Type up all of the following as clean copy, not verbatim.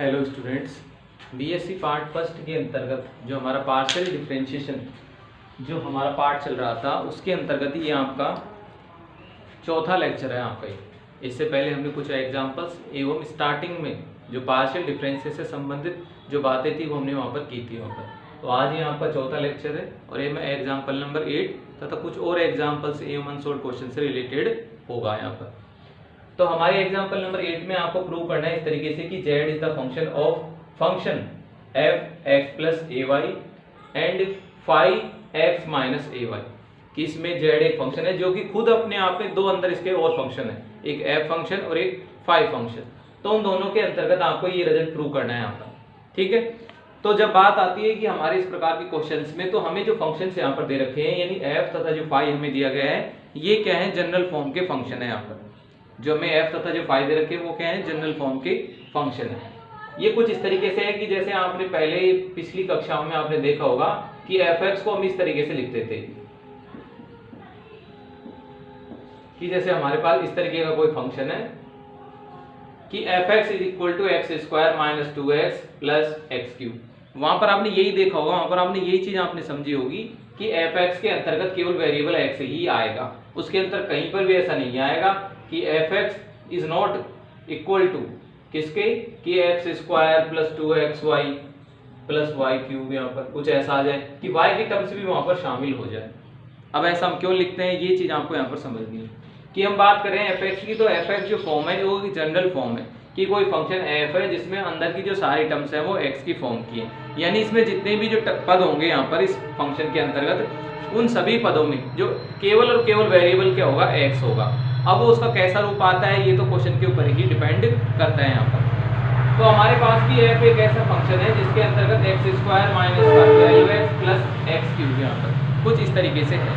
Hello students, BSc part first के अंतर्गत जो हमारा पार्शियल डिफरेंशिएशन जो हमारा पार्ट चल रहा था उसके अंतर्गत ये आपका चौथा लेक्चर है आपका। इससे पहले हमने कुछ एग्जांपल्स एवं स्टार्टिंग में जो पार्शियल डिफरेंशिएशन से संबंधित जो बातें थी वो हमने वहाँ पर की थी वहाँ पर। तो आज ये आपका चौथा लेक्चर है और ये में एग्जाम्पल नंबर 8 तथा कुछ और एग्जाम्पल्स एवं अनसोल्व्ड क्वेश्चन से रिलेटेड होगा यहाँ पर। तो हमारे एग्जांपल नंबर 8 में आपको प्रूव करना है इस तरीके से कि z is the function of function f x plus A y and phi x minus A y, कि इसमें z एक फंक्शन है जो कि खुद अपने आप में दो अंदर इसके और फंक्शन है, एक f फंक्शन और एक फाई फंक्शन। तो उन दोनों के अंतर्गत आपको ये रिजल्ट प्रूव करना है यहाँ पर। ठीक है, तो जब बात आती है कि हमारे इस प्रकार के क्वेश्चंस में, तो हमें जो फंक्शंस यहाँ पर दे रखे हैं यानी f तथा जो फाई हमें दिया गया है, ये क्या है, जनरल फॉर्म के फंक्शन है। यहाँ पर जो हमें f तथा जो फाई दे रखे हैं वो क्या है, जनरल फॉर्म के फंक्शन है। ये कुछ इस तरीके से है कि जैसे आपने पहले पिछली कक्षाओं में आपने देखा होगा कि fx को हम इस तरीके से लिखते थे कि जैसे हमारे पास इस तरीके का कोई फंक्शन है कि fx is equal to x square minus 2x plus x cube. वहां पर आपने यही देखा होगा, वहां पर आपने यही चीज आपने समझी होगी कि fx के अंतर्गत केवल वेरिएबल x ही आएगा, उसके अंदर कहीं पर भी ऐसा नहीं आएगा कि fx is not equal to किसके, कि x square plus 2xy plus y cube, यहाँ पर कुछ ऐसा आ जाए कि y की टर्म्स भी वहां पर शामिल हो जाए। अब ऐसा हम क्यों लिखते हैं, ये चीज आपको यहाँ पर समझनी है कि हम बात करें fx की, तो fx जो फॉर्म है वो जनरल फॉर्म है कि कोई फंक्शन f है जिसमें अंदर की जो सारी टर्म्स है वो x की फॉर्म की है, यानी इसमें जितने भी जो पद होंगे यहाँ पर इस फंक्शन के अंतर्गत, उन सभी पदों में जो केवल और केवल वेरिएबल क्या होगा, x होगा। अब वो उसका कैसा रूप आता है ये तो क्वेश्चन के ऊपर ही डिपेंड करता है यहाँ पर। तो हमारे पास भी f एक ऐसा फंक्शन है जिसके अंतर्गत x square minus 12x plus x cube यहाँ पर कुछ इस तरीके से है।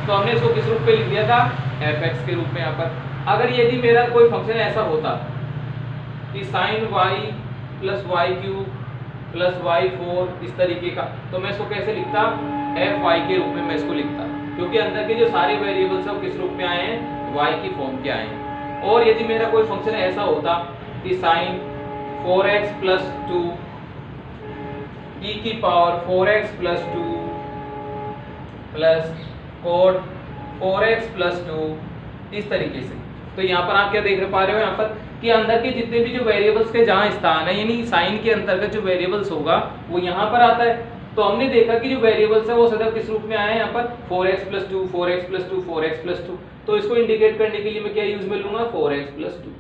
तो हमने इसको किस रूप पे लिख दिया था, fx के रूप में यहाँ पर। अगर यदि मेरा कोई फंक्शन ऐसा होता कि sin y plus y cube plus y 4 इस तरीके का, तो मैं इसको कैसे लिखता, fy के रूप में मैं इसको लिखता, क्योंकि अंदर के जो सारे वेरिएबल्स हैं किस रूप में आए हैं, y की फॉर्म के आए हैं। और यदि मेरा कोई फंक्शन ऐसा होता कि sin 4x प्लस 2 e की power 4x plus 2 plus cot 4x plus 2 इस तरीके से, तो यहाँ पर आप क्या देख पा रहे हो यहाँ पर कि अंदर के जितने भी जो वेरिएबल्स के जहाँ स्थान है, यानी साइन के अंतर्गत जो वेरिएबल्स होगा वो यहाँ पर आता है। तो हमने देखा कि जो वेरिएबल्स है वो सदैव किस रूप में आए हैं यहाँ पर, 4x plus 2 4x plus 2 4x plus 2। तो इसको इंडिकेट करने के लिए मैं क्या यूज में लूंगा, 4x प्लस 2,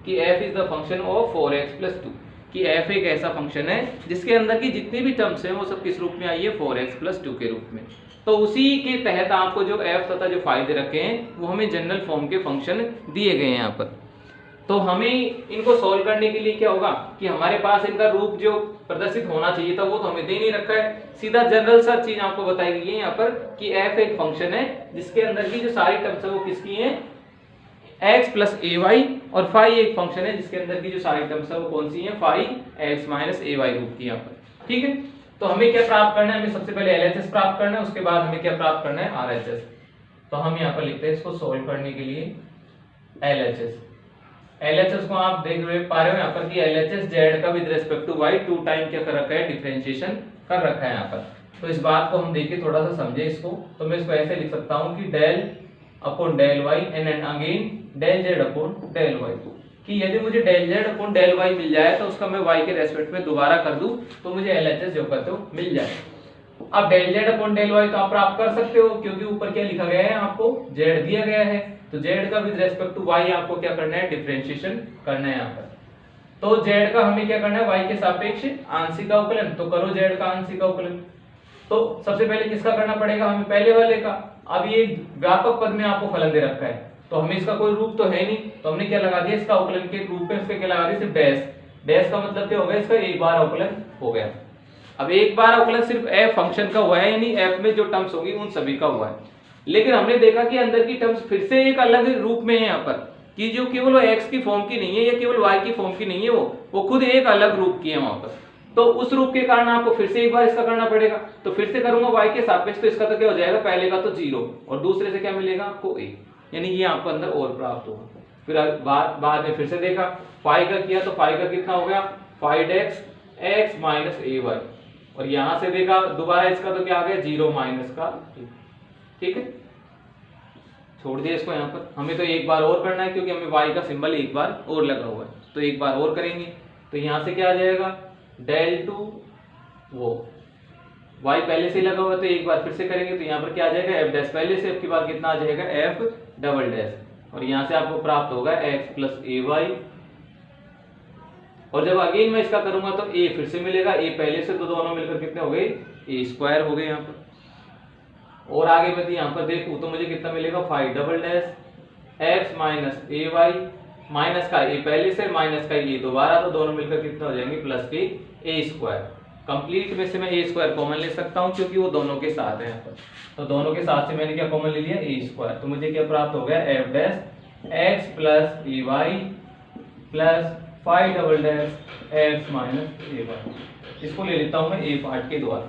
कि f is the function of 4x plus 2, कि f एक ऐसा फंक्शन है जिसके अंदर की जितनी भी टर्म्स हैं वो सब किस रूप में आई है, 4x प्लस 2 के रूप में। तो उसी के तहत आपको जो f तथा जो फायदे रखे हैं वो हमें जनरल फॉर्म के फंक्शन दिए गए हैं यहाँ पर। तो हमें इनको सॉल्व करने के लिए क्या होगा कि हमारे पास इनका रूप जो प्रदर्शित होना चाहिए था वो तो हमें दे नहीं रखा है, सीधा जनरल सा चीज आपको बताई गई है यहाँ पर कि f एक फंक्शन है जिसके अंदर की जो सारी टर्म्स है वो किसकी हैं, x प्लस ए वाई, और फाई एक फंक्शन है जिसके अंदर की जो सारी टर्म्स है वो कौन सी हैं, फाई x माइनस ए वाई रूप की यहाँ पर। ठीक है, तो हमें क्या प्राप्त करना है, हमें सबसे पहले एलएचएस प्राप्त करना है, उसके बाद हमें क्या प्राप्त करना है, आरएचएस। तो हम यहाँ पर लिखते हैं इसको सोल्व करने के लिए एलएचएस को आप देख पा रहे हो यहाँ पर कि एलएचएस जेड का with respect to y 2 time क्या कर रखा है, डिफरेंशिएशन कर रखा है यहाँ पर। तो इस बात को हम देखिए थोड़ा सा समझे इसको, तो मैं इसको ऐसे लिख सकता हूँ कि del upon del Y and again del Z upon del Y, कि यदि मुझे del Z upon del Y मिल जाए तो उसका मैं वाई के रेस्पेक्ट में दोबारा कर दूं तो मुझे एलएचएस जो कहते हो मिल जाए। अब del Z upon del y तो आप प्राप्त कर सकते हो क्योंकि ऊपर क्या लिखा गया है, आपको जेड दिया गया है, तो जेड का विद रेस्पेक्ट टू वाई आपको क्या करना है, डिफरेंशिएशन करना है यहाँ पर। तो जेड का हमें क्या करना है, वाई के सापेक्ष आंशिक अवकलन, तो करो जेड का आंशिक अवकलन। तो सबसे पहले किसका करना पड़ेगा, हमें पहले वाले का। अब ये व्यापक पद में आपको फलन दे रखा है तो हमें इसका कोई रूप तो है नहीं, तो हमने क्या लगा दिया, इसका अवकलन के रूप में इसके क्या लगा दिया, सिर्फ डैश। डैश का मतलब क्या हो गया, इसका एक बार अवकलन हो गया। अब एक बार अवकलन सिर्फ f फंक्शन का हुआ है, यानी f में जो टर्म्स होंगी उन सभी का हुआ है, लेकिन हमने देखा कि अंदर की टर्म्स फिर से एक अलग रूप में है यहाँ पर, कि जो केवल x की फॉर्म की नहीं है या केवल y की फॉर्म की नहीं है, वो खुद एक अलग रूप की है वहां पर। तो उस रूप के कारण आपको फिर से एक बार इसका करना पड़ेगा, तो फिर से करूंगा y के सापेक्ष, तो इसका तो क्या हो जाएगा, पहले का तो 0 और दूसरे से क्या मिलेगा आपको 1, यानी ये आपको अंदर और प्राप्त होगा। फिर बाद में फिर से देखा फाई का किया तो फाई का कितना हो गया फाइव एक्स माइनस ए वाई, और यहां से देखा दोबारा इसका तो क्या आ गया 0 माइनस का, ठीक है, छोड़ दिया इसको। यहाँ पर हमें तो एक बार और करना है क्योंकि हमें y का सिंबल एक बार और लगा हुआ है, तो एक बार और करेंगे। तो यहाँ से क्या आ जाएगा डेल टू, वो y पहले से लगा हुआ है तो एक बार फिर से करेंगे, तो यहाँ पर क्या आ जाएगा f डैश पहले से, अब की बार कितना आ जाएगा f डबल डैश, और यहाँ से आपको प्राप्त होगा x प्लस ए वाई, और जब अगेन मैं इसका करूंगा तो a फिर से मिलेगा, a पहले से, तो दोनों मिलकर कितने हो गए a स्क्वायर हो गए यहाँ पर। और आगे मैं यहाँ पर देखूं तो मुझे कितना मिलेगा 5 डबल डैश x माइनस ए वाई, माइनस का a पहले से माइनस का a दोबारा, तो दोनों मिलकर कितना हो जाएंगे प्लस के a स्क्वायर। कंप्लीट में से मैं a स्क्वायर कॉमन ले सकता हूं क्योंकि वो दोनों के साथ है यहाँ पर, तो दोनों के साथ से मैंने क्या कॉमन ले लिया a स्क्वायर, तो मुझे क्या प्राप्त हो गया f डैश x प्लस ए Y plus 5 double dash x minus ए वाई। इसको ले लेता हूं मैं a पार्ट के द्वारा,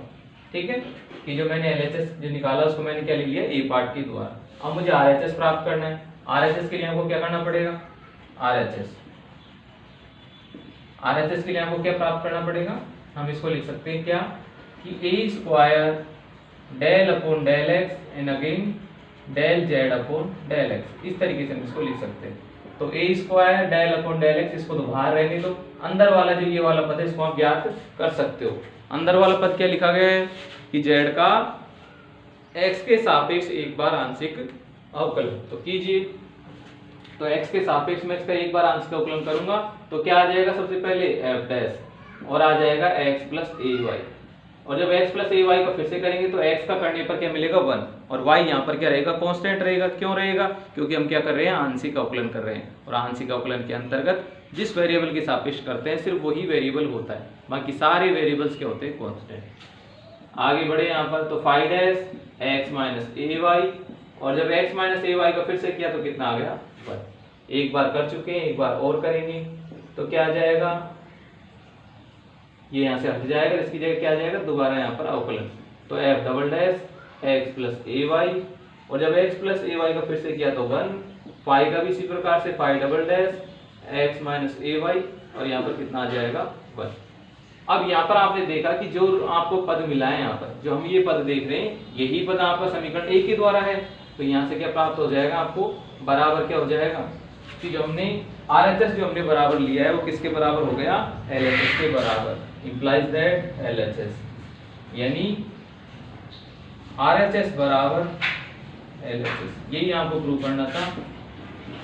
ठीक है, कि जो मैंने LHS जो निकाला उसको मैंने क्या ले लिया a पार्ट के द्वारा। अब मुझे RHS प्राप्त करना है, RHS के लिए हमको क्या करना पड़ेगा, RHS के लिए हमको क्या प्राप्त करना पड़ेगा, हम इसको लिख सकते हैं क्या कि a square del upon del x and again del z upon del x, इस तरीके से हम इसको लिख सकते हैं। तो a square del upon del x, इसको तो बाहर रहने दो, अंदर वाला जो ये वाला पद है इसको आप ज्ञात कर सकते हो। अंदर वाला पद क्या लिखा गया है कि z का x के सापेक्ष एक बार आंशिक अवकलन, तो कीजिए। तो x के सापेक्ष में इसका एक बार आंशिक अवकलन करूंगा तो क्या आ जाएगा, सबसे पहले f डैश और आ जाएगा x प्लस ए वाई, और जब x प्लस ए वाई का फिर से करेंगे तो x का करने पर क्या मिलेगा 1, और y यहाँ पर क्या रहेगा कांस्टेंट रहेगा। क्यों रहेगा, क्योंकि हम क्या कर रहे हैं आंशिक अवकलन कर रहे हैं, और आंशिक अवकलन के अंतर्गत जिस वेरिएबल के सापेक्ष करते हैं सिर्फ वही वेरिएबल होता है, बाकी सारे वेरिएबल्स क्या होते हैं कांस्टेंट। आगे बढ़े यहाँ पर, तो 5 डैश x माइनस ए वाई, और जब x माइनस ए वाई का फिर से किया तो कितना आ गया 1। एक बार कर चुके हैं, एक बार और करेंगे तो क्या आ जाएगा, ये यहाँ से हट जाएगा, इसकी जगह क्या आ जाएगा दोबारा यहाँ पर अवकलन, तो f double dash x plus ए वाई, और जब x प्लस ए वाई का फिर से किया तो 1, फाई का भी इसी प्रकार से 5 डबल डैश x माइनस ए वाई, और यहाँ पर कितना आ जाएगा 1। अब यहाँ पर आपने देखा कि जो आपको पद मिला है, यहाँ पर जो हम ये पद देख रहे हैं यही पद आपका समीकरण 1 के द्वारा है, तो यहाँ से क्या प्राप्त हो जाएगा आपको बराबर क्या हो जाएगा कि जो हमने RHS जो हमने बराबर लिया है वो किसके बराबर हो गया LHS के बराबर, इंप्लाइज दैट LHS यानी RHS बराबर LHS। यही आपको प्रूव करना था,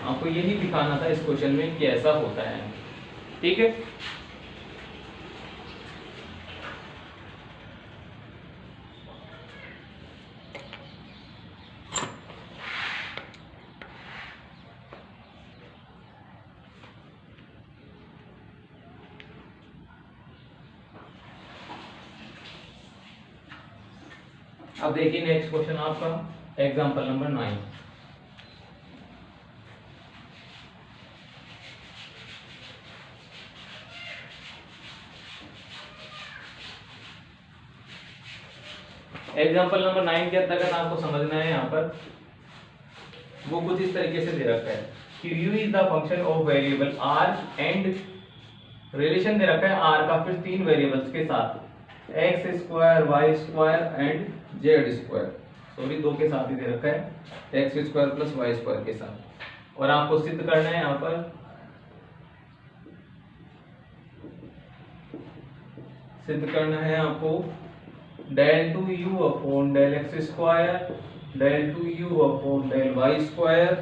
आपको यही दिखाना था इस क्वेश्चन में कि ऐसा होता है, ठीक है। अब देखिए नेक्स्ट क्वेश्चन आपका एग्जांपल नंबर 9। एग्जांपल नंबर 9 के अंतर्गत आपको समझना है यहाँ पर वो कुछ इस तरीके से दे रखा है कि u is the function of variable r and relation दे रखा है r का फिर 3 वेरिएबल्स के साथ x square y square and z square, sorry 2 के साथ ही दे रखा है x square plus y square के साथ, और आपको सिद्ध करना है यहाँ पर सिद्ध करना है आपको del two u upon del x square del two u upon del y square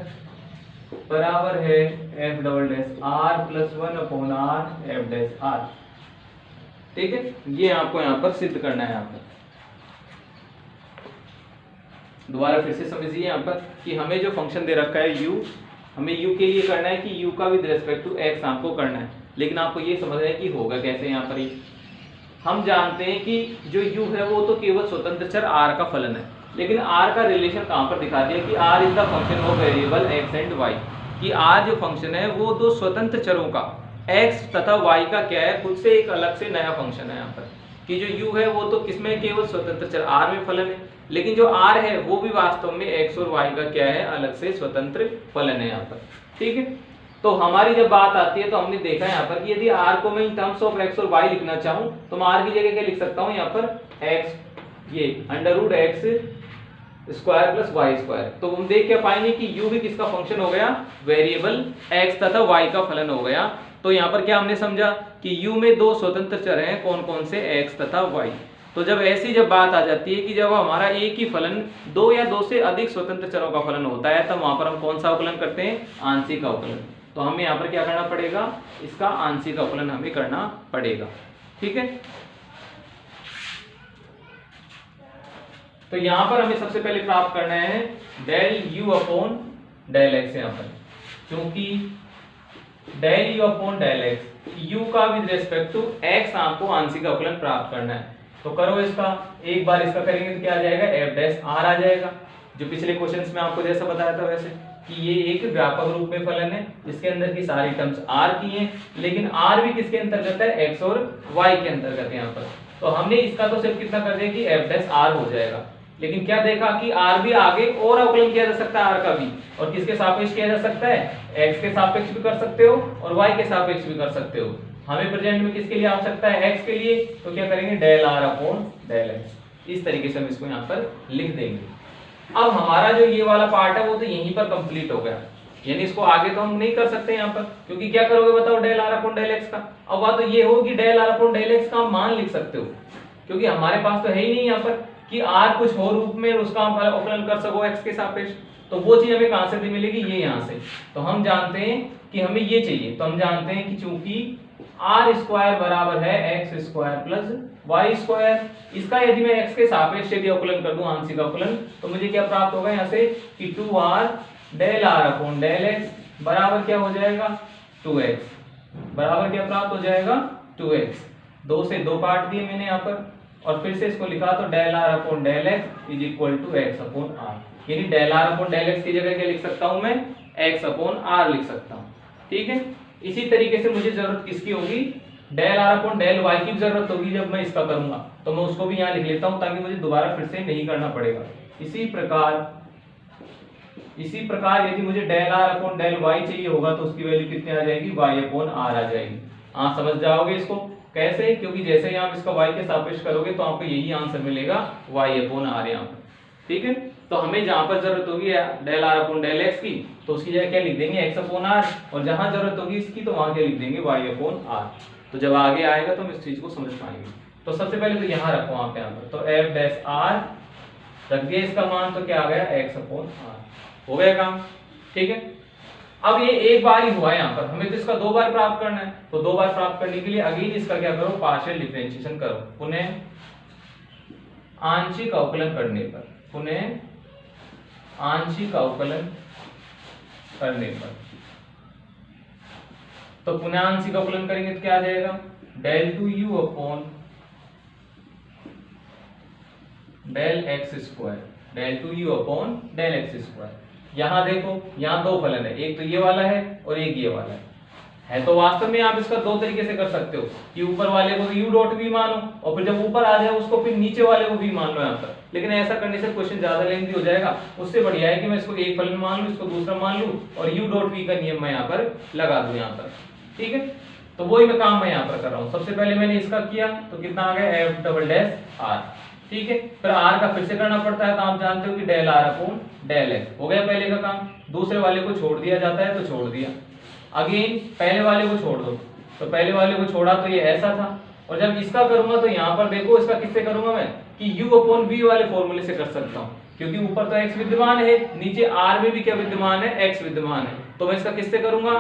बराबर है f double dash r plus 1 upon r f dash r, ठीक है। ये आपको यहाँ पर सिद्ध करना है। यहाँ पर दोबारा फिर से समझिए यहाँ पर कि हमें जो फंक्शन दे रखा है u, हमें u के लिए करना है कि u का विद रिस्पेक्ट टू x आपको करना है, लेकिन आपको ये समझना है कि होगा कैसे। यहाँ पर ही हम जानते हैं कि जो u है वो तो केवल स्वतंत्र चर r का फलन है, लेकिन r का रिलेशन कहाँ पर दिखा दिया कि r is the function of variable x and y, कि r जो फंक्शन है वो दो स्वतंत्र चरों का x तथा y का क्या है खुद से एक अलग से नया फंक्शन है। यहाँ पर कि जो u है वो तो किसमें केवल स्वतंत्र चर r में फलन है, लेकिन जो r है वो भी वास्तव में x और y का क्या है अलग से स्वतंत्र फलन है यहाँ पर, ठीक है। तो हमारी जब बात आती है तो हमने देखा यहाँ पर कि यदि r को मैं इन टर्म्स ऑफ x और y लिखना चाहूँ तो मैं r की जगह क्या लिख सकता हूँ यहाँ पर x, ये under x square plus y square. तो हम देख क्या पाएंगे कि u भी किसका फंक्शन हो गया, वेरिएबल x तथा y का फलन हो गया। तो यहाँ पर क्या हमने समझा कि u में दो स्वतंत्र चर हैं, कौन कौन से, x तथा y। तो जब ऐसी बात आ जाती है कि जब हमारा एक ही फलन दो या दो से अधिक स्वतंत्र चरों का फलन होता है तब वहां पर हम कौन सा अवकलन करते हैं, आंशिक अवकलन। तो हमें यहाँ पर क्या करना पड़ेगा, इसका आंशिक अवकलन हमें करना पड़ेगा। ठीक है, तो यहाँ पर हमें सबसे पहले प्राप्त करना है del u upon del x। यहाँ पर क्योंकि del u upon del x, u का विद रेस्पेक्ट टू x आपको आंशिक अवकलन प्राप्त करना है। तो करो इसका, एक बार इसका करेंगे तो क्या आ जाएगा, f डैश r आ जाएगा, जो पिछले क्वेश्चंस में आपको जैसा बताया था वैसे कि ये एक व्यापक रूप में फलन है जिसके अंदर की सारी टर्म्स r की हैं, लेकिन r भी किसके अंतर्गत है, x और y के अंतर्गत है यहाँ पर। तो हमने इसका तो सिर्फ कितना कर दिया कि f डैश r हो जाएगा, लेकिन क्या देखा कि r भी आगे और अवकलन किया जा सकता है, r का भी, और किसके सापेक्ष किया जा सकता है, x के सापेक्ष भी कर सकते हो और y के सापेक्ष भी कर सकते हो। हमें प्रेजेंट में किसके लिए आवश्यकता है, x के लिए, तो क्या करेंगे del r upon del x। इस तरीके से हम इसको यहाँ पर लिख देंगे। अब हमारा जो ये वाला पार्ट है वो तो यहीं पर कंप्लीट हो गया, यानी इसको आगे तो हम नहीं कर सकते यहाँ पर, क्योंकि क्या करोगे बताओ, del r upon del x का। अब बात तो ये हो कि del r upon del x का मान लिख सकते हो, क्योंकि हमारे पास तो है ही नहीं यहाँ पर कि r कुछ और रूप में उसका हम अवकलन कर सको x के सापेक्ष। तो वो चीज हमें कहां से भी मिलेगी, ये यहाँ से। तो हम जानते हैं कि हमें ये चाहिए, तो हम जानते हैं कि चूंकि r स्क्वायर बराबर है x square plus y square, इसका यदि मैं x के सापेक्ष यदि अवकलन कर दूं आंशिक अवकलन, तो मुझे क्या प्राप्त होगा यहाँ से कि 2r del r upon del x बराबर क्या हो जाएगा, 2x बराबर क्या प्राप्त हो जाएगा, 2x। दो से दो काट दिए मैंने यहाँ पर, और फिर से इसको लिखा तो del r upon del x is equal to x upon r, यानी del r upon del x की जगह क्या लिख सकता हूं मैं, x अपॉन r लिख सकता हूं। ठीक है, इसी तरीके से मुझे जरूरत किसकी होगी, del r upon del y की जरूरत होगी जब मैं इसका करूंगा, तो मैं उसको भी यहाँ लिख लेता हूं ताकि मुझे दोबारा फिर से नहीं करना पड़ेगा। इसी प्रकार यदि मुझे del r upon del y चाहिए होगा तो उसकी वैल्यू कितनी आ जाएगी, y अपॉन r आ जाएगी। हाँ समझ जाओगे इसको कैसे, क्योंकि जैसे ही आप इसका y के सापेक्ष करोगे तो आपको यही आंसर मिलेगा, y अपॉन r यहाँ पर। ठीक है, तो हमें जहां पर जरूरत होगी del r upon del x की, तो उसकी जगह क्या लिख देंगे, x अपॉन r, और जहां जरूरत होगी इसकी तो वहां क्या लिख देंगे, y अपॉन r। तो जब आगे आएगा तो हम इस चीज को समझ पाएंगे। तो सबसे पहले तो यहाँ रखो आप यहाँ पर, तो f डैश r रख दिया, इसका मान तो क्या आ गया, x अपॉन r, हो गया काम। ठीक है, अब ये एक बार ही हुआ यहाँ पर, हमें तो इसका दो बार प्राप्त करना है, तो दो बार प्राप्त करने के लिए अगेन इसका क्या करो, पार्शियल डिफरेंशिएशन करो, पुनः आंशिक अवकलन करने पर, पुनः आंशिक अवकलन करने पर, तो पुनः आंशिक अवकलन करेंगे तो क्या आ जाएगा, del 2u upon del x square, del 2u upon del x square. यहाँ देखो, यहाँ दो फलन है, एक तो ये वाला है और एक ये वाला है। तो वास्तव में आप इसका दो तरीके से कर सकते हो कि ऊपर वाले को u डॉट v मानो और फिर जब ऊपर आ जाए उसको फिर नीचे वाले को v मान लो यहाँ पर, लेकिन ऐसा करने से क्वेश्चन ज्यादा लेंथी हो जाएगा। उससे बढ़िया है कि मैं इसको एक फलन मान लूं, इसको दूसरा मान लूं और u डॉट v का नियम मैं यहाँ पर लगा दूं यहाँ पर। ठीक है, तो वही मैं काम मैं यहाँ पर कर रहा हूँ। सबसे पहले मैंने इसका किया तो कितना आ गया, f डबल डैश r। ठीक है, फिर r का फिर से करना पड़ता है, तो आप जानते हो कि del r upon del x हो गया पहले का काम। दूसरे वाले को छोड़ दिया जाता है तो छोड़ दिया, अगेन पहले वाले को छोड़ दो, तो पहले वाले को छोड़ा तो ये ऐसा था, और जब इसका करूंगा तो यहाँ पर देखो इसका किससे करूंगा मैं, कि u अपॉन v वाले फॉर्मूले से कर सकता हूँ, क्योंकि ऊपर तो x विद्यमान है, नीचे r में भी क्या विद्यमान है, x विद्यमान है, तो मैं इसका किससे करूंगा,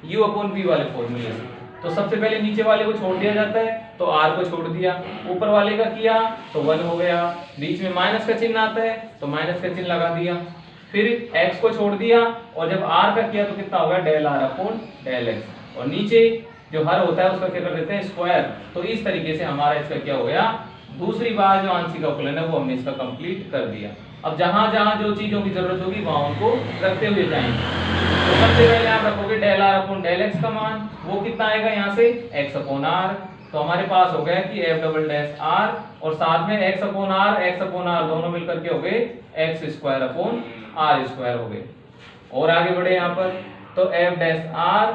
u अपॉन v वाले फॉर्मूले से। तो सबसे पहले नीचे वाले को छोड़ दिया जाता है, तो r को छोड़ दिया, ऊपर वाले का किया तो 1 हो गया, बीच में माइनस का चिन्ह आता है तो माइनस का चिन्ह लगा दिया, फिर x को छोड़ दिया और जब r का किया तो कितना होगा, del r upon del x, और नीचे जो हर होता है उसका क्या कर देते हैं, स्क्वायर। तो इस तरीके से हमारा इसका क्या हो गया, दूसरी बार जो आंशिक अवकलन है वो हमने इसका कंप्लीट कर दिया। अब जहां जहां जो चीजों की जरूरत होगी वहां उनको रखते हुए जाएंगे। तो सबसे पहले आप रखोगे del r upon del x का मान, वो कितना आएगा यहाँ से, x अपॉन r। तो हमारे पास हो गया कि f डबल डैश r और साथ में x अपॉन r दोनों मिलकर के हो गए x square upon r square हो गए। और आगे बढ़े यहाँ पर, तो एफ डैश आर,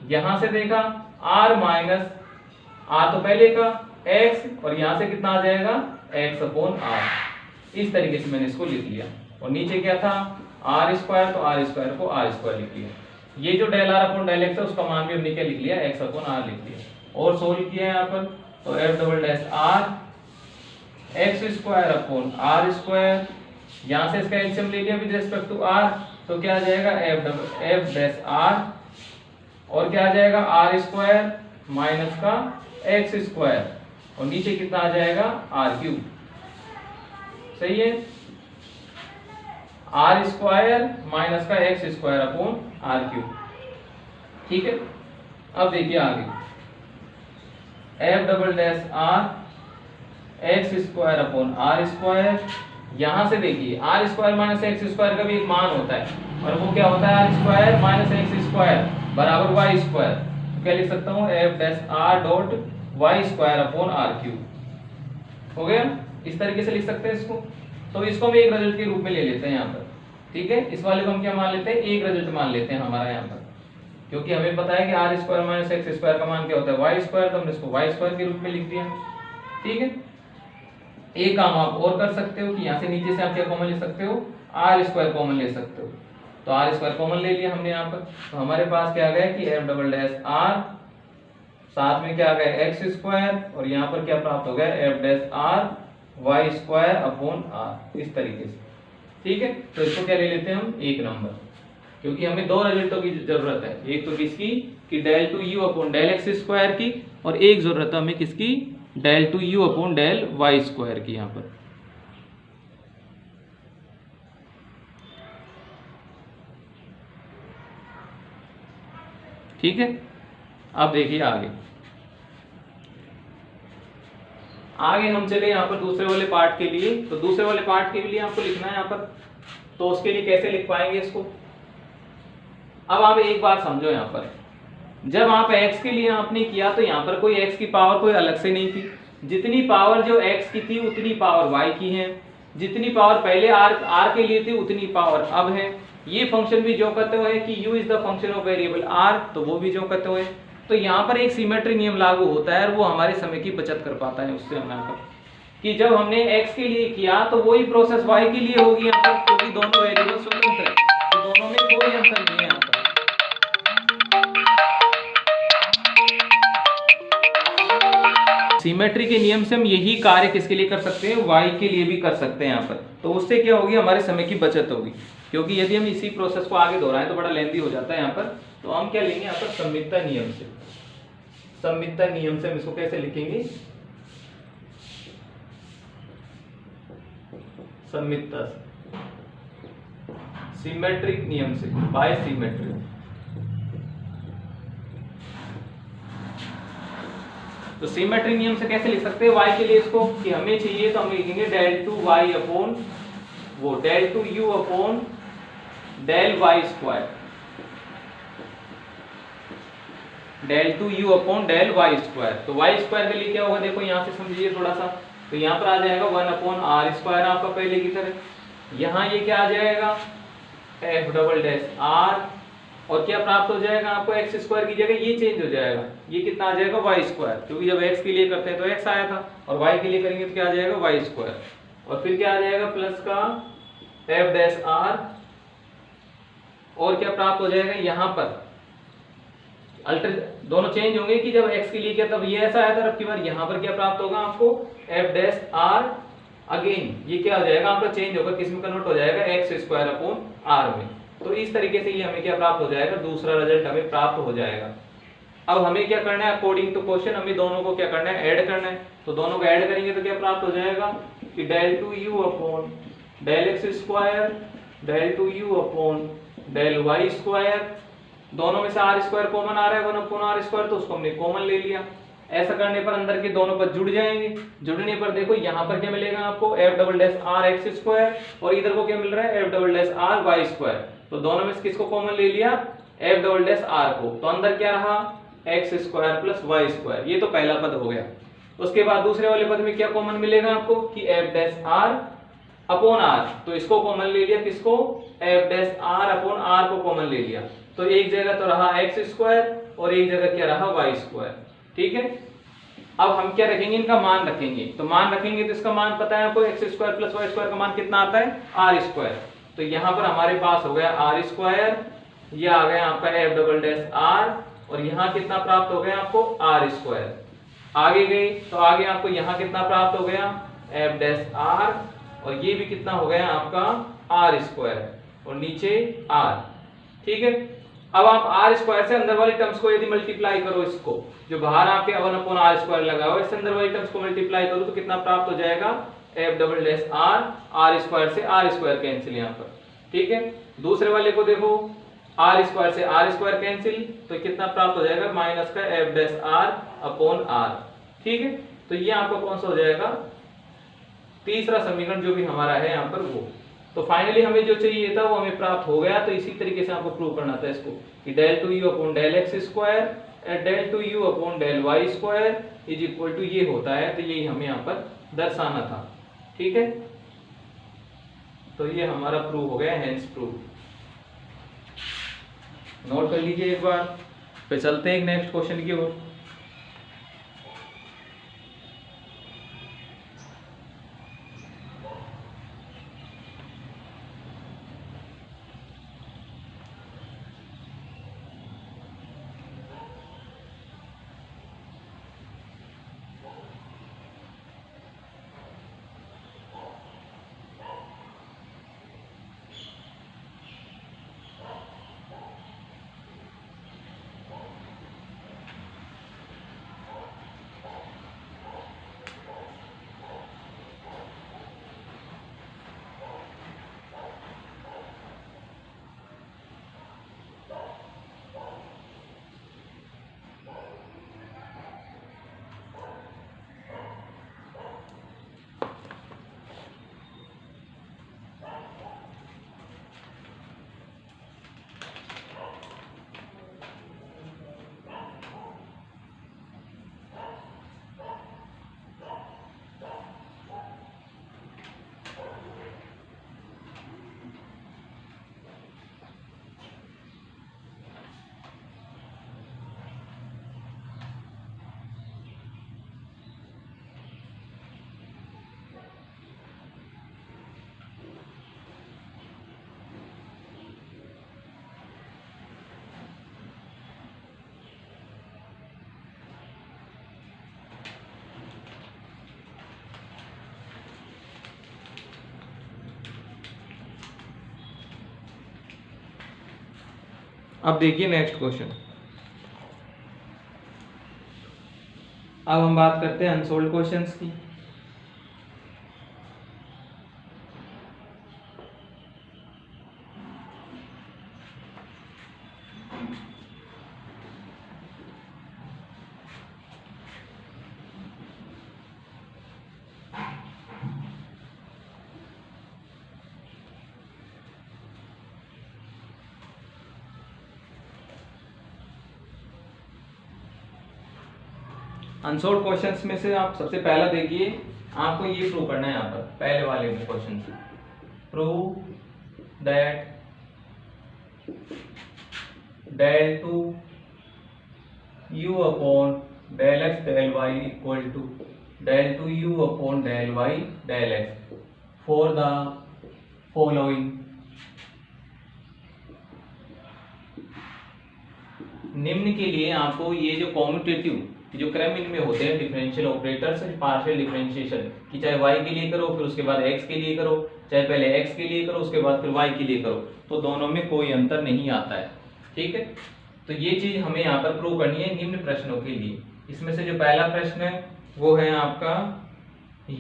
यहां से देखा आर माइनस आर तो पहले का एक्स, और यहां से कितना आ जाएगा एक्स अपॉन आर। इस तरीके से मैंने इसको लिख लिया। और नीचे क्या था आर स्क्वायर, तो आर स्क्वायर को आर स्क्वायर लिख लिया। ये जो del r upon del x है उसका मान भी हमने क्या लिख लिया एक्स अपॉन आर लिख लिया। और सोल्व किया यहाँ पर, तो f double dash r x square upon r square, यहां से इसका एलसीएम ले लिया विद रिस्पेक्ट टू आर, तो क्या आ जाएगा एफ डैश आर, और क्या आ जाएगा आर स्क्वायर माइनस का एक्स स्क्वायर, और नीचे कितना आ जाएगा आर क्यूब। सही है, आर स्क्वायर माइनस का x square upon r cube. ठीक है, अब देखिए आगे f double dash r x square upon r square, यहां से देखिए r square minus x square का भी एक मान होता है, और वो क्या होता है r square minus x square बराबर वाई स्क्वायर। तो क्या लिख सकता हूं f dash r dot y square upon r cube. हो गया, इस तरीके से लिख सकते हैं इसको। तो इसको हम एक रिजल्ट के रूप में ले लेते हैं यहाँ पर। ठीक है, इस वाले को हम क्या मान लेते हैं एक रिजल्ट मान लेते हैं हमारा यहाँ पर, क्योंकि हमें पता है कि r square minus x square का मान क्या होता है वाई स्क्वायर, तो हमने इसको वाई स्क्वायर के रूप में लिख दिया। ठीक है, एक काम आप और कर सकते हो कि यहाँ से नीचे से आप क्या कॉमन ले सकते हो आर स्क्वायर कॉमन ले सकते हो। तो आर स्क्वायर कॉमन ले लिया हमने यहाँ पर, तो हमारे पास क्या आ गया कि एफ डबल डैश आर, साथ में क्या आ गया एक्स स्क्वायर, और यहाँ पर क्या प्राप्त हो गया f dash r y square upon r, इस तरीके से। ठीक है, तो इसको क्या ले लेते हैं हम एक नंबर, क्योंकि हमें दो रिजल्टों की जरूरत है, एक तो किसकी कि del two u upon del x square की, और एक जरूरत है हमें किसकी del two u upon del y square की यहाँ पर। ठीक है, अब देखिए आगे हम चले यहाँ पर दूसरे वाले पार्ट के लिए। तो दूसरे वाले पार्ट के लिए आपको लिखना है यहाँ पर, तो उसके लिए कैसे लिख पाएंगे इसको। अब आप एक बात समझो यहाँ पर, जब आप x के लिए आपने किया तो यहाँ पर कोई x की पावर कोई अलग से नहीं थी, जितनी पावर जो x की थी उतनी पावर y की है, जितनी पावर पहले r के लिए थी उतनी पावर अब है। ये फंक्शन भी जो कहते हुए कि u is the function of variable r, तो वो भी जो कहते हुए, तो यहाँ पर एक सिमेट्री नियम लागू होता है और वो हमारे समय की बचत कर पाता है उससे हम यहाँ पर, कि जब हमने x के लिए किया तो वही प्रोसेस y के लिए होगी यहाँ पर, क्योंकि दोनों वेरिएबल स्वतंत्र है, तो दोनों में कोई अंतर नहीं है यहाँ पर। सिमेट्री के नियम से हम यही कार्य किसके लिए कर सकते हैं y के लिए भी कर सकते हैं यहाँ पर। तो उससे क्या होगी हमारे समय की बचत होगी, क्योंकि यदि हम इसी प्रोसेस को आगे दोहराएं तो बड़ा लेंथी हो जाता है यहाँ पर। तो हम क्या लेंगे यहाँ पर सममितता नियम से, सममितता नियम से हम इसको कैसे लिखेंगे सममितता सिमेट्रिक नियम से, बाय सिमेट्री। तो सिमेट्री नियम से कैसे लिख सकते हैं y के लिए इसको, कि हमें चाहिए तो हम लिखेंगे डेल टू वाई अपॉन वो del two u upon del y square, del two u upon del y square. तो वाई स्क्वायर के लिए क्या होगा देखो यहाँ से समझिए थोड़ा सा, तो यहाँ पर आ जाएगा 1 अपॉन आर स्क्वायर आपका पहले की तरह। यहाँ ये क्या आ जाएगा एफ डबल डैश आर, और क्या प्राप्त हो जाएगा आपको एक्स स्क्वायर की जगह ये चेंज हो जाएगा, ये कितना आ जाएगा वाई स्क्वायर, क्योंकि जब एक्स के लिए करते हैं तो एक्स आया था और वाई के लिए करेंगे तो क्या आ जाएगा वाई स्क्वायर, और फिर क्या आ जाएगा प्लस का एफ डैश आर, और क्या प्राप्त हो जाएगा यहाँ पर अल्टर दोनों चेंज होंगे कि जब x के लिए क्या तब ये ऐसा आया था, अब की बार यहाँ पर क्या प्राप्त होगा आपको f डैश r, अगेन ये क्या हो जाएगा आपका चेंज होगा, किस में कन्वर्ट हो जाएगा एक्स स्क्वायर अपॉन r में। तो इस तरीके से ये हमें क्या प्राप्त हो जाएगा, दूसरा रिजल्ट हमें प्राप्त हो जाएगा। अब हमें क्या करना है अकॉर्डिंग टू क्वेश्चन, हमें दोनों को क्या करना है ऐड करना है। तो दोनों को ऐड करेंगे तो क्या प्राप्त हो जाएगा कि del two u upon del x square del two u upon del y square, दोनों में से आर स्क्वायर कॉमन आ रहा है 1 अपॉन आर स्क्वायर, तो उसको हमने कॉमन ले लिया। ऐसा करने पर अंदर के दोनों पद जुड़ जाएंगे, जुड़ने पर देखो यहाँ पर क्या मिलेगा आपको f double dash r x square, और इधर को क्या मिल रहा है f double dash r y square. तो दोनों में से किसको कॉमन ले लिया एफ डबल डैश आर को, तो अंदर क्या रहा x square plus y square, ये तो पहला पद हो गया। उसके बाद दूसरे वाले पद में क्या कॉमन मिलेगा आपको कि f dash are upon r, तो इसको कॉमन ले लिया, किसको, f dash are upon r को कॉमन ले लिया, तो एक जगह तो रहा एक्स स्क्वायर और एक जगह क्या रहा वाई स्क्वायर। ठीक है, अब हम क्या रखेंगे, इनका मान रखेंगे, तो मान रखेंगे तो इसका मान पता है आपको, x square plus y square का मान कितना आता है, आर स्क्वायर। तो यहाँ पर हमारे पास हो गया आर स्क्वायर, ये आ गया आपका एफ डबल डैश आर, और यहाँ कितना प्राप्त हो गया आपको, आर स्क्वायर। आगे गई तो आगे आपको यहाँ कितना प्राप्त हो गया, एफ डैश आर, और ये भी कितना हो गया आपका आर स्क्वायर, और नीचे आर। ठीक है, अब आप आर स्क्वायर से अंदर वाली टर्म्स को यदि मल्टीप्लाई करो, इसको जो बाहर आपके 1/r स्क्वायर लगा हुआ है, इससे अंदर वाली टर्म्स को मल्टीप्लाई करो तो कितना प्राप्त हो जाएगा, F double dash R, R square से आर स्क्वायर कैंसिल यहाँ पर। ठीक है, दूसरे वाले को देखो, आर स्क्वायर से आर स्क्वायर कैंसिल, तो कितना प्राप्त हो जाएगा, माइनस का F dash are upon R. ठीक है, तो ये आपका कौन सा हो जाएगा, तीसरा समीकरण जो भी हमारा है यहाँ पर वो। तो फाइनली हमें जो चाहिए था वो हमें प्राप्त हो गया। तो इसी तरीके से आपको प्रूव करना था इसको कि del two u upon del x square del two u upon del y square is equal to ये होता है, तो यही हमें यहाँ पर दर्शाना था। ठीक है, तो ये हमारा प्रूव हो गया, हेंस प्रूव। नोट कर लीजिए एक बार, फिर चलते हैं एक नेक्स्ट क्वेश्चन की ओर। अब देखिए नेक्स्ट क्वेश्चन। अब हम बात करते हैं अनसोल्व्ड क्वेश्चंस की। अनसोल्व्ड क्वेश्चंस में से आप सबसे पहला देखिए, आपको ये प्रूव करना है यहाँ पर पहले वाले क्वेश्चन से, prove that del two u upon del x del y equal to del two u upon del y del x for the following. निम्न के लिए आपको ये जो कॉम्यूटेटिव जो क्रम इनमें होते हैं डिफरेंशियल ऑपरेटर्स, पार्शियल डिफरेंशिएशन कि चाहे y के लिए करो फिर उसके बाद x के लिए करो, चाहे पहले x के लिए करो उसके बाद फिर y के लिए करो, तो दोनों में कोई अंतर नहीं आता है। ठीक है, तो ये चीज हमें यहाँ पर प्रूव करनी है निम्न प्रश्नों के लिए। इसमें से जो पहला प्रश्न है वो है आपका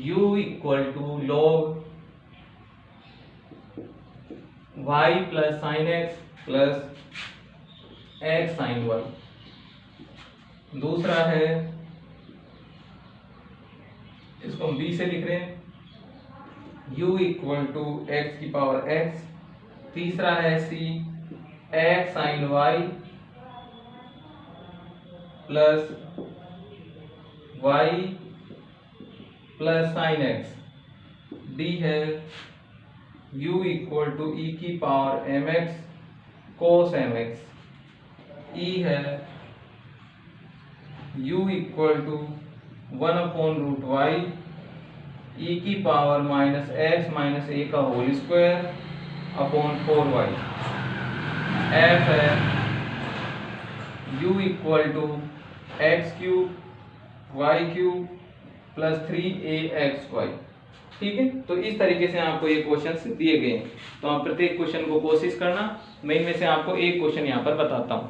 u equal to log y plus sine x plus x sine y. दूसरा है, इसको हम b से लिख रहे हैं, u इक्वल टू एक्स की पावर x। तीसरा है c x sine y plus y plus sine x. D है u इक्वल टू ई की power m x cos m x, e है u equal to 1/√y e की power minus x minus a का whole square upon 4y, f है u equal to x cube y cube plus 3axy। ठीक है, तो इस तरीके से आपको ये क्वेश्चंस दिए गए हैं। तो आप प्रत्येक क्वेश्चन को कोशिश करना। मैं इनमें से आपको एक क्वेश्चन यहाँ पर बताता हूँ।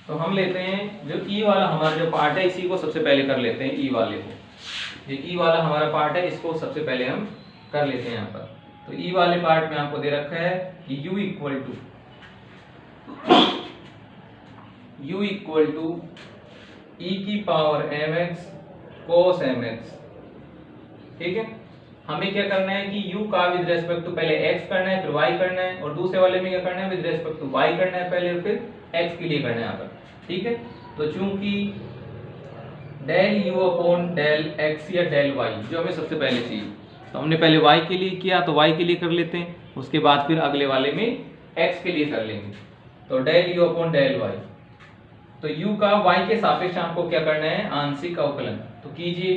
तो हम लेते हैं जो ई वाला हमारा जो पार्ट है, इसी को सबसे पहले कर लेते हैं। ई वाले को, ये ई वाला हमारा पार्ट है, इसको सबसे पहले हम कर लेते हैं यहाँ पर। तो ई वाले पार्ट में आपको दे रखा है कि u इक्वल टू ई की power m x cos m x. ठीक है, हमें क्या करना है कि u का विद रेस्पेक्ट टू पहले x करना है, फिर y करना है, और दूसरे वाले में क्या करना है, विद रेस्पेक्ट टू y करना है पहले, फिर x के लिए करना है यहाँ पर। ठीक है, तो चूंकि del u upon del x या डेल y जो हमें सबसे पहले चाहिए, तो हमने पहले y के लिए किया तो y के लिए कर लेते हैं, उसके बाद फिर अगले वाले में x के लिए कर लेंगे। तो del u upon del y, तो u का y के सापेक्ष आपको क्या करना है, आंशिक अवकलन तो कीजिए।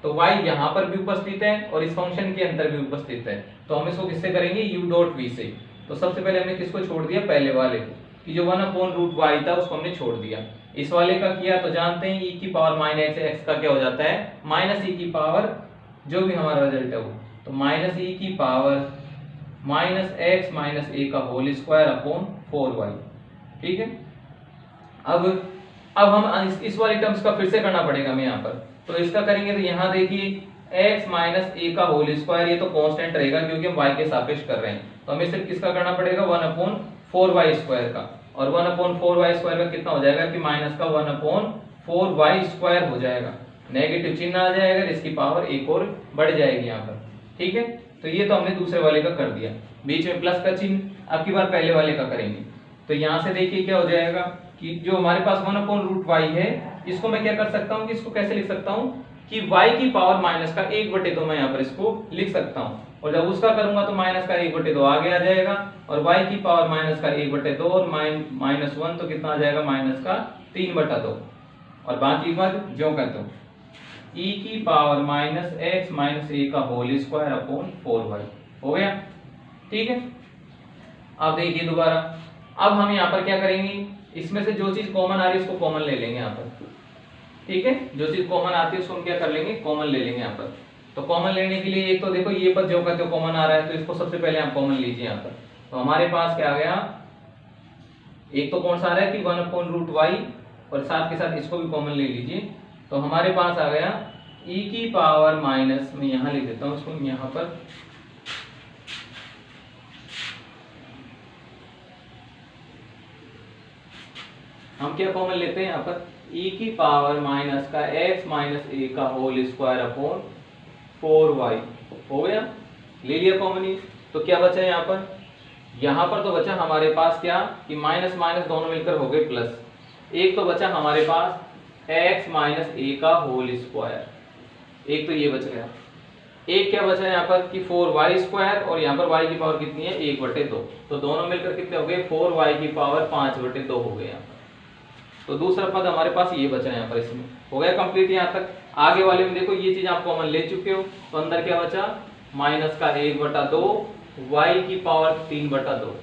तो y यहाँ पर भी उपस्थित है और इस फंक्शन के अंदर भी उपस्थित है, तो हम इसको किससे करेंगे, u डॉट v से। तो सबसे पहले हमने किसको छोड़ दिया, पहले वाले को, कि जो 1/√y था उसको हमने छोड़ दिया। इस वाले का किया तो जानते हैं e की पावर माइनस x का क्या हो जाता है, माइनस e की पावर जो भी हमारा रिजल्ट है वो, तो माइनस e की power minus x minus a का होल स्क्वायर अपॉन 4y। ठीक है, अब हम इस वाली टर्म्स का फिर से करना पड़ेगा हमें यहाँ पर। तो इसका करेंगे तो यहाँ देखिए x माइनस a का होल स्क्वायर, ये तो कांस्टेंट रहेगा क्योंकि हम y के सापेक्ष कर रहे हैं, तो हमें सिर्फ किसका करना पड़ेगा, 1/4y स्क्वायर का। और 1/4y स्क्वायर का कितना हो जाएगा कि माइनस का 1/4y स्क्वायर हो जाएगा, नेगेटिव चिन्ह आ जाएगा, इसकी पावर एक और बढ़ जाएगी यहाँ पर। ठीक है, तो ये तो हमने दूसरे वाले का कर दिया, बीच में प्लस का चिन्ह। अब की बार पहले वाले का करेंगे, तो यहाँ से देखिए क्या हो जाएगा कि जो हमारे पास 1/√y है, इसको मैं क्या कर सकता हूँ कि इसको कैसे लिख सकता हूँ कि y की पावर माइनस का 1/2 मैं यहाँ पर इसको लिख सकता हूँ, और जब उसका करूंगा तो माइनस का 1/2 आगे आ जाएगा, और y की पावर माइनस का 1/2 और माइनस 1 तो कितना आ जाएगा, माइनस का 3/2, और बाकी पद ज्यों का त्यों e की power minus x minus a का होल स्क्वायर अपॉन 4y हो गया। ठीक है, अब देखिए दोबारा, अब हम यहाँ पर क्या करेंगे, इसमें से जो चीज कॉमन आ रही है उसको कॉमन ले लेंगे यहाँ पर। ठीक है, जो चीज कॉमन आती है उसको हम क्या कर लेंगे, कॉमन ले लेंगे यहाँ पर। तो कॉमन लेने के लिए एक तो देखो ये पद जो का जो कॉमन आ रहा है, तो इसको सबसे पहले आप कॉमन लीजिए यहाँ पर। तो हमारे पास क्या आ गया, एक तो कौन सा आ रहा है कि 1/√y, और साथ के साथ इसको भी कॉमन ले लीजिए। तो हमारे पास आ गया e की पावर माइनस, मैं यहाँ लिख देता हूँ इसको यहाँ पर, हम क्या कॉमन लेते हैं यहाँ पर, e की पावर माइनस का x माइनस a का होल स्क्वायर अपॉन 4y हो गया, ले लिया कॉमन ही। तो क्या बचा यहाँ पर तो बचा हमारे पास क्या कि माइनस माइनस दोनों मिलकर हो गए प्लस, एक तो बचा हमारे पास x माइनस a का होल स्क्वायर, एक तो ये बच गया। एक क्या बचा यहाँ पर कि 4y स्क्वायर, और यहाँ पर y की पावर कितनी है, 1/2, तो दोनों मिलकर कितने हो गए, 4y की पावर 5/2 हो गए यहाँ पर। तो दूसरा पद हमारे पास ये बचा यहाँ पर, इसमें हो गया कंप्लीट यहाँ तक। आगे वाले में देखो ये चीज आप कॉमन ले चुके हो, तो अंदर क्या बचा, माइनस का 1/2 y की पावर 3/2,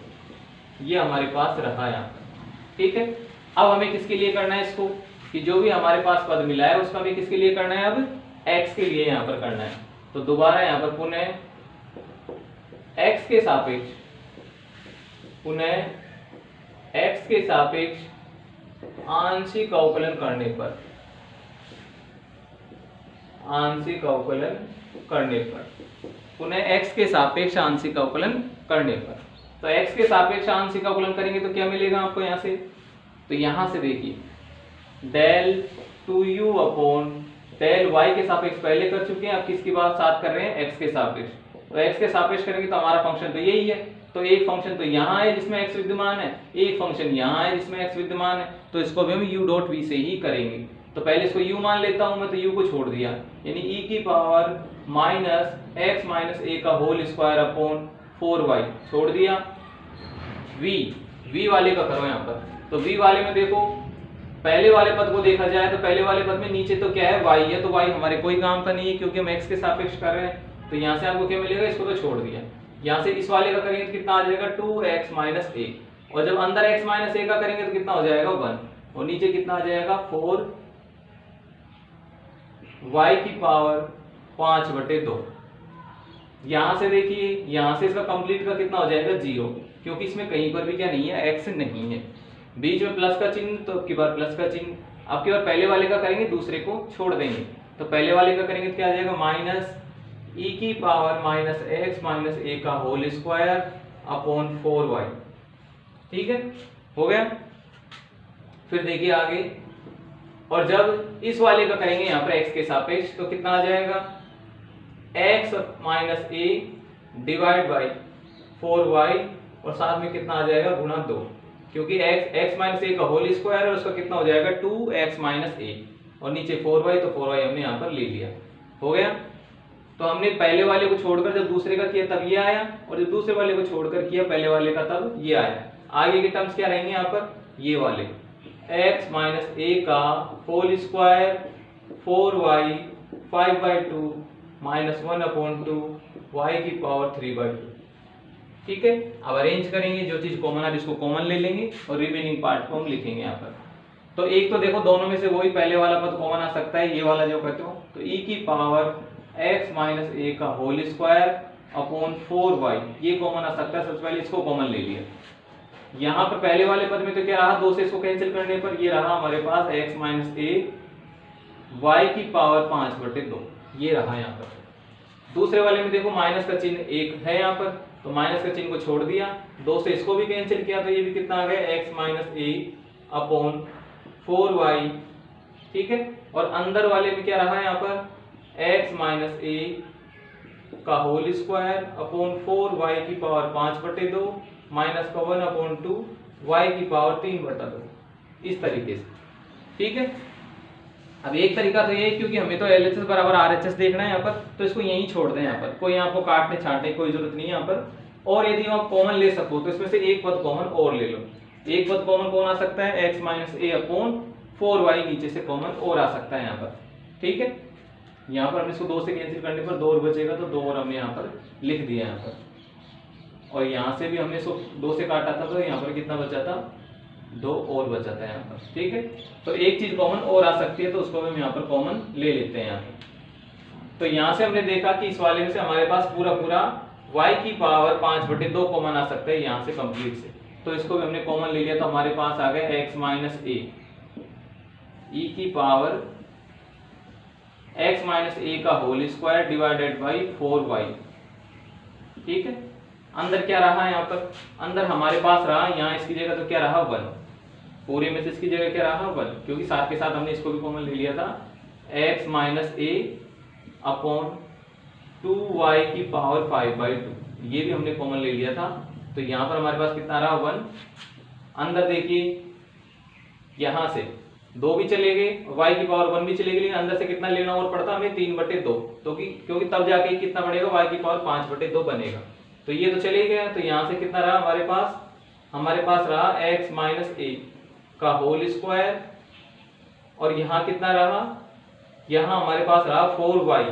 ये हमारे पास रहा यहाँ पर। ठीक है, अब हमें किसके लिए करना है इसको, कि जो भी हमारे पास पद मिला है उसका हमें किसके लिए करना है, अब x के लिए यहाँ पर करना है। तो दोबारा यहाँ पर पुनः x के सापेक्ष, पुनः x के सापेक्ष आंशिक अवकलन करने पर, आंशिक अवकलन करने पर, पुनः x के सापेक्ष आंशिक अवकलन करने पर, तो x के सापेक्ष आंशिक अवकलन करेंगे तो क्या मिलेगा आपको यहाँ से, तो यहाँ से देखिए del 2u upon del y के सापेक्ष पहले कर चुके हैं, अब किसकी बात साथ कर रहे हैं, x के सापेक्ष। तो x के सापेक्ष करेंगे तो हमारा फंक्शन तो यही है, तो एक फंक्शन तो यहाँ है जिसमें x विद्यमान है, एक फंक्शन यहाँ है जिसमें x विद्यमान है, तो इसको भी हम u डॉट v से ही करेंगे। तो पहले इसको u मान लेता हूं मैं, तो u को छोड़ दिया, यानी e की power minus x minus a का होल स्क्वायर अपॉन 4y छोड़ दिया। v वाले का करो यहाँ पर, तो v वाले में देखो पहले वाले पद को देखा जाए तो पहले वाले पद में नीचे तो क्या है y है, तो y हमारे कोई काम का नहीं है क्योंकि हम x के सापेक्ष कर रहे हैं। तो यहाँ से आपको क्या मिलेगा, इसको तो छोड़ दिया। यहाँ से इस वाले का करेंगे तो कितना आ जाएगा 2x माइनस a, और जब अंदर x माइनस a का करेंगे तो कितना हो जाएगा 1, और नीचे कितना आ जाएगा 4y की पावर 5/2। यहाँ से देखिए, यहाँ से इसका कंप्लीट का कितना हो जाएगा 0, क्योंकि इसमें कहीं पर भी क्या नहीं है, x नहीं है, बीच में प्लस का चिन्ह, तो अब की बार प्लस का चिन्ह। अब की बार पहले वाले का करेंगे दूसरे को छोड़ देंगे, तो पहले वाले का करेंगे तो क्या आ जाएगा माइनस e की power minus x minus a का होल स्क्वायर अपॉन 4y। ठीक है, हो गया। फिर देखिए आगे, और जब इस वाले का करेंगे यहाँ पर x के सापेक्ष तो कितना आ जाएगा x minus a divide by 4y, और साथ में कितना आ जाएगा गुणा 2, क्योंकि x माइनस a का होल स्क्वायर है, उसका कितना हो जाएगा 2x माइनस a, और नीचे 4y, तो 4y हमने यहाँ पर ले लिया। हो गया। तो हमने पहले वाले को छोड़कर जब दूसरे का किया तब ये आया, और जब दूसरे वाले को छोड़कर किया पहले वाले का तब ये आया। आगे के टर्म्स क्या रहेंगे यहाँ पर, ये वाले x माइनस a का whole square 4y 5/2 minus 1/2 y की पावर 3/2। ठीक है, अब अरेंज करेंगे, जो चीज कॉमन है इसको कॉमन ले लेंगे और रिमेनिंग पार्ट को हम लिखेंगे यहाँ पर। तो एक तो देखो दोनों में से वही पहले वाला पद कॉमन आ सकता है, ये वाला जो कहते हो, तो e की पावर x माइनस a का होल स्क्वायर अपॉन 4y ये कॉमन आ सकता है। सबसे पहले इसको कॉमन ले लिया। यहाँ पर पहले वाले पद में तो क्या रहा, 2 से इसको कैंसिल करने पर ये रहा हमारे पास x माइनस a y की पावर 5/2, ये रहा यहाँ पर। दूसरे वाले में देखो माइनस का चिन्ह एक है यहाँ पर, तो माइनस का चिन्ह को छोड़ दिया, 2 से इसको भी कैंसिल किया, तो ये भी कितना आ गया x minus a upon 4y। ठीक है, और अंदर वाले में क्या रहा यहाँ पर x माइनस a का होल स्क्वायर अपॉन 4y की पावर 5/2 माइनस का 1/2 y की पावर 3/2, इस तरीके से। ठीक है, अब एक तरीका तो ये है, क्योंकि हमें तो LHS बराबर RHS देखना है यहाँ पर, तो इसको यहीं छोड़ दें यहाँ पर, कोई आपको काटने छाटने की कोई जरूरत नहीं है यहाँ पर। और यदि आप कॉमन ले सको तो इसमें से एक पद कॉमन और ले लो। एक पद कॉमन कौन आ सकता है, x minus a upon 4y, नीचे से कॉमन और आ सकता है यहाँ पर। ठीक है, यहाँ पर हमने इसको 2 से कैंसिल करने पर 2 और बचेगा, तो 2 और हमने यहाँ पर लिख दिया यहाँ पर, और यहाँ से भी हमने इसको 2 से काटा था, तो यहाँ पर कितना बचा था, 2 और बचा था यहाँ पर। ठीक है, तो एक चीज कॉमन और आ सकती है, तो उसको हम यहाँ पर कॉमन ले लेते हैं यहाँ पर। तो यहाँ से हमने देखा कि इस वाले में से हमारे पास पूरा y की पावर 5/2 कॉमन आ सकता है यहाँ से कंप्लीट से, तो इसको भी हमने कॉमन ले लिया, तो हमारे पास आ गया x माइनस a e की पावर x माइनस a का whole square divided by 4y। ठीक है, अंदर क्या रहा यहाँ पर, अंदर हमारे पास रहा, यहाँ इसकी जगह तो क्या रहा 1, पूरे में से इसकी जगह क्या रहा 1, क्योंकि साथ के साथ हमने इसको भी कॉमन ले लिया था, x minus a upon 2y की पावर 5/2, ये भी हमने कॉमन ले लिया था। तो यहाँ पर हमारे पास कितना रहा 1। अंदर देखिए, यहाँ से 2 भी चले गए, y की पावर 1 भी चले गई, लेकिन अंदर से कितना लेना और पड़ता हमें 3/2, तो क्योंकि तब जाके कितना बढ़ेगा, y की पावर 5/2 बनेगा। तो ये तो चले गया, तो यहाँ से कितना रहा हमारे पास रहा x माइनस a का होल स्क्वायर, और यहाँ कितना रहा, यहाँ हमारे पास रहा 4y,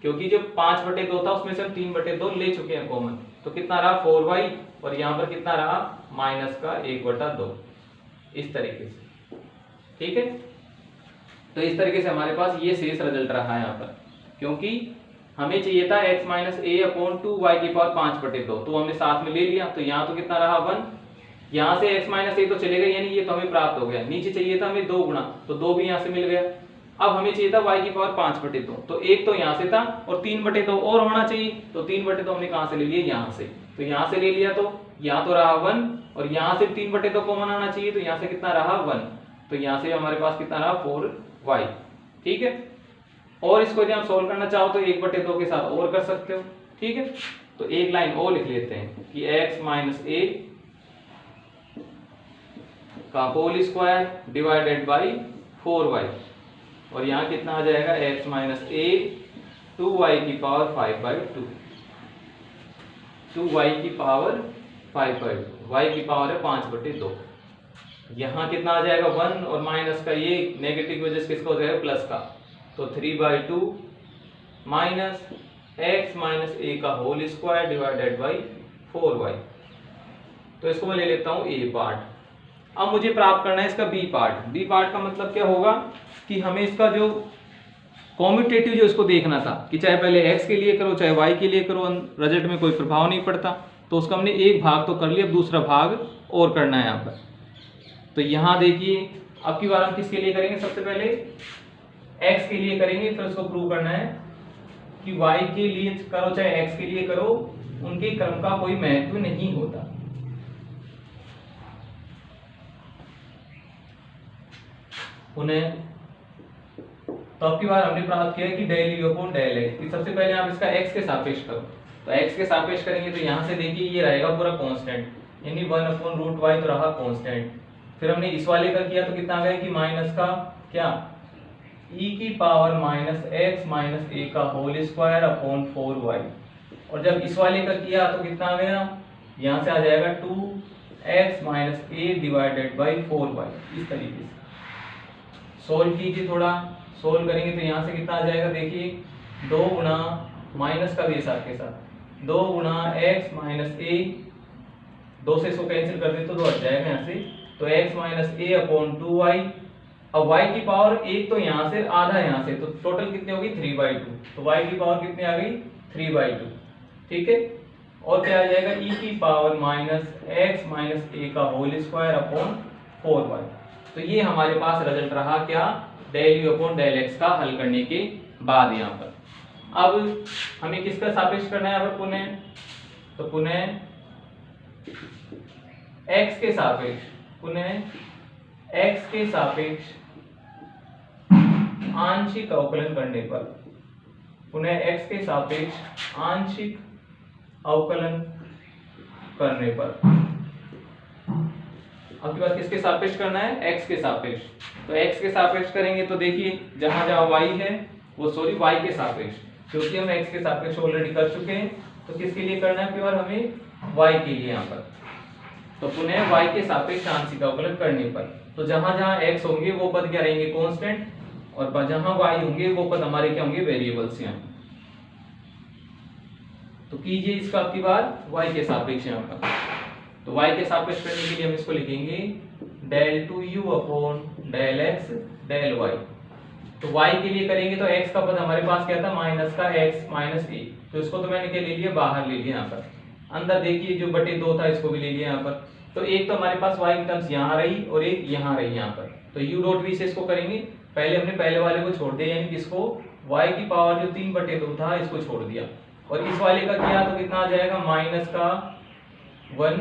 क्योंकि जो 5/2 था उसमें से हम 3/2 ले चुके हैं कॉमन, तो कितना रहा 4y, और यहाँ पर कितना रहा माइनस का 1/2, इस तरीके से। ठीक है, तो इस तरीके से हमारे पास ये शेष रिजल्ट रहा है यहाँ पर, क्योंकि हमें चाहिए था x minus a upon 2y की पावर 5/2, तो हमने साथ में ले लिया, तो यहाँ तो कितना रहा 1, यहाँ से x माइनस a तो चले गए, यानी ये तो हमें प्राप्त हो गया। नीचे चाहिए था हमें 2 गुना, तो 2 भी यहाँ से मिल गया। अब हमें चाहिए था y की पावर 5/2, तो एक तो यहाँ से था और 3/2 और होना चाहिए, तो 3/2 हमने कहाँ से ले लिया, यहाँ से, तो यहाँ से ले लिया, तो यहाँ तो रहा 1, और यहाँ से 3/2 कॉमन आना चाहिए, तो यहाँ से कितना रहा 1, तो यहाँ से हमारे पास कितना रहा 4y। ठीक है, और इसको यदि आप सोल्व करना चाहो तो 1/2 के साथ और कर सकते हो। ठीक है, तो एक लाइन और लिख लेते हैं कि x माइनस ए का whole square divided by 4y, और यहाँ कितना आ जाएगा x माइनस ए 2y की पावर 5/2, 2y की पावर 5/2, y की पावर है 5/2। यहाँ कितना आ जाएगा 1 और माइनस का ये नेगेटिव की वजह से किसका हो जाएगा प्लस का, तो 3/2 माइनस x माइनस ए का whole square divided by 4y। तो इसको मैं ले लेता हूँ ए पार्ट। अब मुझे प्राप्त करना है इसका बी पार्ट। बी पार्ट का मतलब क्या होगा कि हमें इसका जो कॉम्यूटेटिव जो इसको देखना था कि चाहे पहले x के लिए करो चाहे y के लिए करो, रिजल्ट में कोई प्रभाव नहीं पड़ता। तो उसका हमने एक भाग तो कर लिया, अब दूसरा भाग और करना है यहाँ पर। तो यहाँ देखिए अब की बार हम किसके लिए करेंगे, सबसे पहले x के लिए करेंगे, फिर उसको प्रूव करना है कि y के लिए करो चाहे x के लिए करो, उनके क्रम का कोई महत्व नहीं होता। उन्हें तो अब की बार हमने प्राप्त किया कि del u upon del x, कि सबसे पहले आप इसका x के सापेक्ष करो। तो x के सापेक्ष करेंगे तो यहाँ से देखिए ये रहेगा पूरा कांस्टेंट, यानी 1/√y तो रहा कांस्टेंट। फिर हमने इस वाले का किया तो कितना आ गया कि माइनस का क्या e की power minus x minus a का होल स्क्वायर अपॉन 4y, और जब इस वाले का किया तो कितना आ गया, यहाँ से आ जाएगा 2x minus a divided by 4y। इस तरीके से सोल्व कीजिए, थोड़ा सोल्व करेंगे तो यहाँ से कितना आ जाएगा, देखिए 2 गुना माइनस का बेस आपके साथ 2 गुना x माइनस a, 2 से इसको कैंसिल कर दे तो 2 हट जाएगा यहाँ से, तो x minus a upon 2y। अब y की पावर एक तो यहाँ से आधा यहाँ से, तो टोटल कितनी होगी 3/2, तो y की पावर कितनी आ गई 3/2, ठीक है। और क्या आ जाएगा e की power minus x minus a का होल स्क्वायर अपॉन 4y। तो ये हमारे पास रिजल्ट रहा क्या, del u upon del x का हल करने के बाद। यहाँ पर अब हमें किसका सापेक्ष करना है यहाँ पर पुनः, तो पुनः x के सापेक्ष, पुनः x के सापेक्ष आंशिक अवकलन करने पर, पुनः x के सापेक्ष आंशिक अवकलन करने पर। अब की बात किसके सापेक्ष करना है, x के सापेक्ष। तो x के सापेक्ष करेंगे तो देखिए जहां जहां y है वो सॉरी y के सापेक्ष, क्योंकि हम x के सापेक्ष ऑलरेडी कर चुके हैं, तो किसके लिए करना है प्योर हमें y के लिए यहाँ पर। तो पुनः y के सापेक्ष आंशिक अवकलन करने पर, तो जहां जहां x होंगे वो पद क्या रहेंगे कांस्टेंट, और जहां y होंगे वो पद हमारे क्या होंगे वेरिएबल्स यहाँ। तो कीजिए इसका अब की बार y के सापेक्ष यहाँ पर। तो y के सापेक्ष करने के लिए हम इसको लिखेंगे del 2u upon del x del y। तो y के लिए करेंगे तो x का पद हमारे पास क्या था माइनस का x माइनस a, तो इसको तो मैंने क्या ले लिया बाहर ले लिया यहाँ पर। अंदर देखिए जो बटे 2 था इसको भी ले लिया यहाँ पर। तो एक तो हमारे पास y की टर्म्स यहाँ रही और एक यहाँ रही यहाँ पर, तो u डॉट v से इसको करेंगे। पहले हमने पहले वाले को छोड़ दिया, यानी किसको y की पावर जो 3/2 था इसको छोड़ दिया, और इस वाले का किया तो कितना आ जाएगा माइनस का 1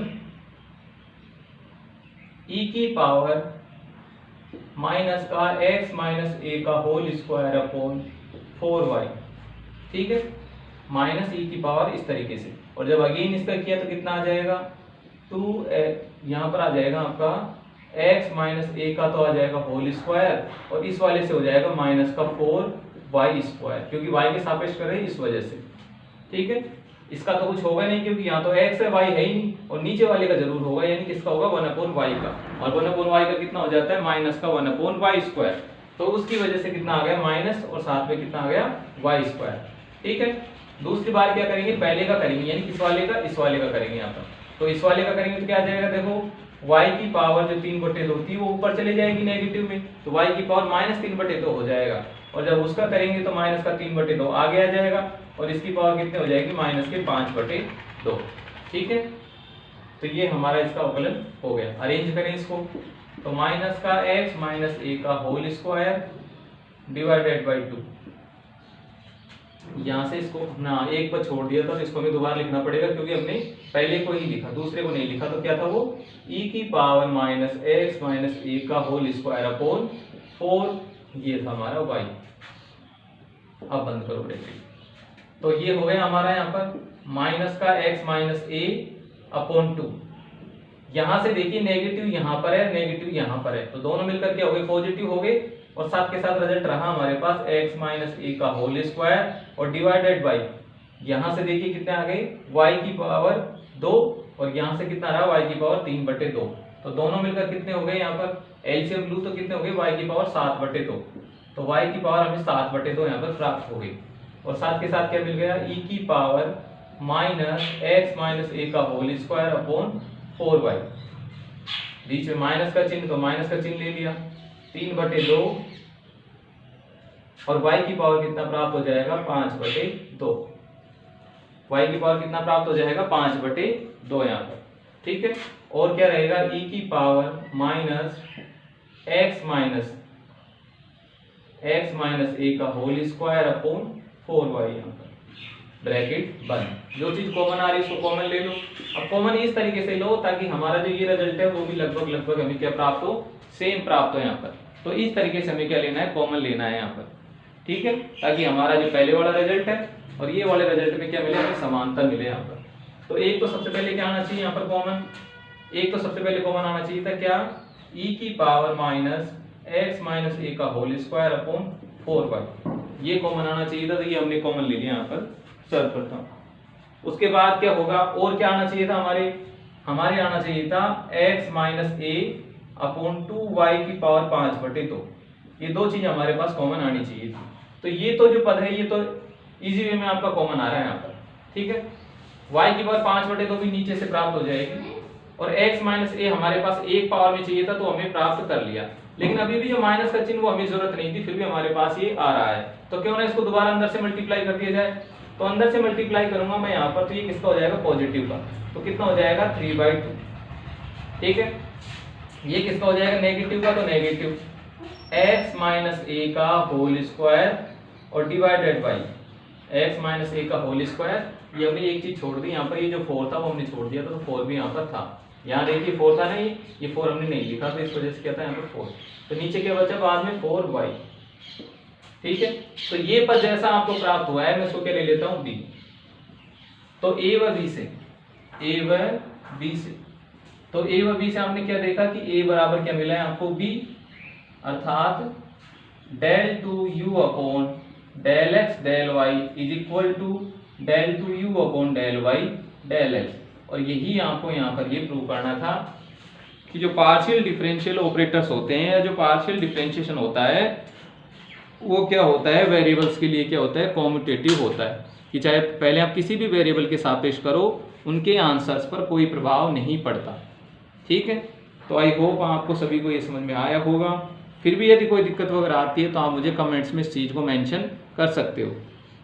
e की पावर माइनस का x माइनस a का होल स्क्वायर अपॉन 4y, ठीक है, माइनस e की पावर इस तरीके से। और जब अगेन इसका किया तो कितना आ जाएगा 2 यहाँ पर आ जाएगा आपका x माइनस a का तो आ जाएगा होल स्क्वायर, और इस वाले से हो जाएगा माइनस का 4y स्क्वायर, क्योंकि y के सापेक्ष कर रहे हैं इस वजह से, ठीक है। इसका तो कुछ होगा नहीं क्योंकि यहाँ तो x है y है ही नहीं, और नीचे वाले का जरूर होगा, यानी किसका होगा 1/y का, और 1/y का कितना हो जाता है माइनस का 1/y स्क्वायर, तो उसकी वजह से कितना आ गया माइनस, और साथ में कितना आ गया y स्क्वायर, ठीक है। दूसरी बार क्या करेंगे पहले का करेंगे, यानी किस वाले का इस वाले का करेंगे यहाँ पर। तो इस वाले का करेंगे तो क्या आ जाएगा, देखो y की पावर जो 3/2 थी वो ऊपर चले जाएगी नेगेटिव में, तो y की पावर माइनस 3/2 हो जाएगा, और जब उसका करेंगे तो माइनस का 3/2 आगे आ जाएगा, और इसकी पावर कितने हो जाएगी माइनस के 5/2, ठीक है। तो ये हमारा इसका अवकलन हो गया। अरेंज करें इसको, तो माइनस का x माइनस a का होल स्क्वायर डिवाइडेड बाई 2, यहाँ से इसको ना एक पर छोड़ दिया था, तो इसको हमें दोबारा लिखना पड़ेगा क्योंकि हमने पहले को ही लिखा दूसरे को नहीं लिखा। तो क्या था वो e की power minus x minus a का होल स्क्वायर अपॉन 4, ये था हमारा y। अब बंद करो ब्रैकेट। तो ये हो गया हमारा यहाँ पर माइनस का x माइनस ए अपॉन 2। यहां से देखिए नेगेटिव यहां पर है, नेगेटिव यहां पर है, तो दोनों मिलकर क्या हो गए, पॉजिटिव हो गए। और साथ के साथ रिजल्ट रहा हमारे पास x माइनस ए का होल स्क्वायर और डिवाइडेड बाई, यहां से देखिए कितने आ गए y की पावर 2 और यहां से कितना रहा y की पावर 3/2। तो दोनों मिलकर कितने हो गए, यहाँ पर एलसीएम लूं तो कितने हो गए, y की पावर 7/2। तो y की पावर हमें 7/2 यहाँ पर प्राप्त हो गई। और साथ के साथ क्या मिल गया, e की power minus x minus a का होल स्क्वायर अपॉन 4y। बीच में माइनस का चिन्ह, तो माइनस का चिन्ह ले लिया, 3/2 और y की पावर कितना प्राप्त हो जाएगा, 5/2। y की पावर कितना प्राप्त हो जाएगा, 5/2 यहाँ पर। ठीक है, और क्या रहेगा, e की power minus x minus a का होल स्क्वायर अपॉन 4y यहाँ पर, ब्रैकेट बंद। जो चीज कॉमन आ रही है उसको कॉमन ले लो। अब कॉमन इस तरीके से लो ताकि हमारा जो ये रिजल्ट है वो भी लगभग हमें क्या प्राप्त हो, सेम प्राप्त हो यहाँ पर। तो इस तरीके से हमें क्या लेना है, कॉमन लेना है यहाँ पर। ठीक है, ताकि हमारा जो पहले वाला रिजल्ट है और ये वाले रिजल्ट में क्या मिले, हमें समानता मिले यहाँ पर। तो एक तो सबसे पहले क्या आना चाहिए यहाँ पर कॉमन, एक तो सबसे पहले कॉमन आना चाहिए था क्या, e की power minus x minus a का होल स्क्वायर अपॉन 4y, ये कॉमन आना चाहिए था। तो ये हमने कॉमन ले लिया यहाँ पर सर्वप्रथम। उसके बाद क्या होगा, और क्या आना चाहिए था, हमारे आना चाहिए था x माइनस ए अपॉन 2y की पावर 5/2। ये दो चीज हमारे पास कॉमन आनी चाहिए थी। तो ये तो जो पद है ये तो इजी वे में आपका कॉमन आ रहा है यहाँ पर। ठीक है, y की पावर 5/2 भी नीचे से प्राप्त हो जाएगी और x माइनस ए हमारे पास एक पावर में चाहिए था तो हमें प्राप्त कर लिया। लेकिन अभी भी जो माइनस का चिन्ह वो हमें जरूरत नहीं थी, फिर भी हमारे पास ये आ रहा है। तो क्यों ना इसको दोबारा अंदर से मल्टीप्लाई कर दिया जाए। तो अंदर से मल्टीप्लाई करूंगा मैं यहाँ पर, तो ये किसका हो जाएगा, पॉजिटिव का। तो कितना हो जाएगा, 3/2। ठीक है, ये किसका हो जाएगा, नेगेटिव का। तो नेगेटिव x माइनस ए का होल स्क्वायर और divided by x minus a का होल स्क्वायर। ये हमने एक चीज छोड़ दी यहाँ पर, ये जो 4 था वो हमने छोड़ दिया था, तो 4 भी यहाँ पर था। यहाँ देखिए 4 था नहीं, ये 4 हमने नहीं लिखा, तो इस वजह से क्या था यहाँ पर 4। तो नीचे क्या बचा बाद में, 4y। ठीक है, तो ये पद जैसा आपको प्राप्त हुआ है, मैं इसको क्या ले लेता हूँ, b। तो a व b से, तो a व b से आपने क्या देखा कि a बराबर क्या मिला है आपको, b, अर्थात del 2u upon del x del y is equal to del 2u upon del y del x। और यही आपको यहाँ पर ये प्रूव करना था कि जो पार्शियल डिफरेंशियल ऑपरेटर्स होते हैं या जो पार्शियल डिफरेंशिएशन होता है वो क्या होता है, वेरिएबल्स के लिए क्या होता है, कॉम्यूटेटिव होता है। कि चाहे पहले आप किसी भी वेरिएबल के सापेक्ष करो, उनके आंसर्स पर कोई प्रभाव नहीं पड़ता। ठीक है, तो आई होप आपको सभी को ये समझ में आया होगा। फिर भी यदि कोई दिक्कत वगैरह आती है तो आप मुझे कमेंट्स में इस चीज़ को मेंशन कर सकते हो,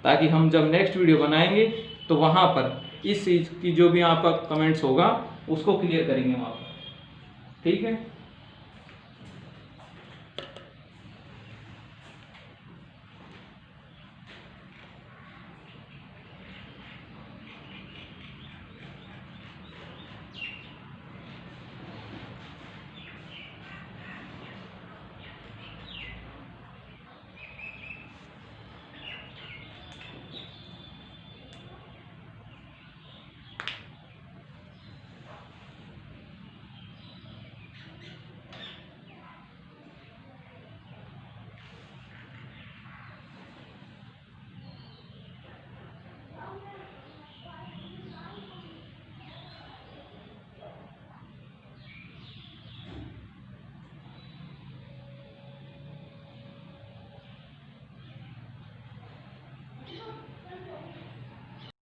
ताकि हम जब नेक्स्ट वीडियो बनाएंगे तो वहाँ पर इस चीज़ की जो भी आपका कमेंट्स होगा उसको क्लियर करेंगे वहाँ पर। ठीक है।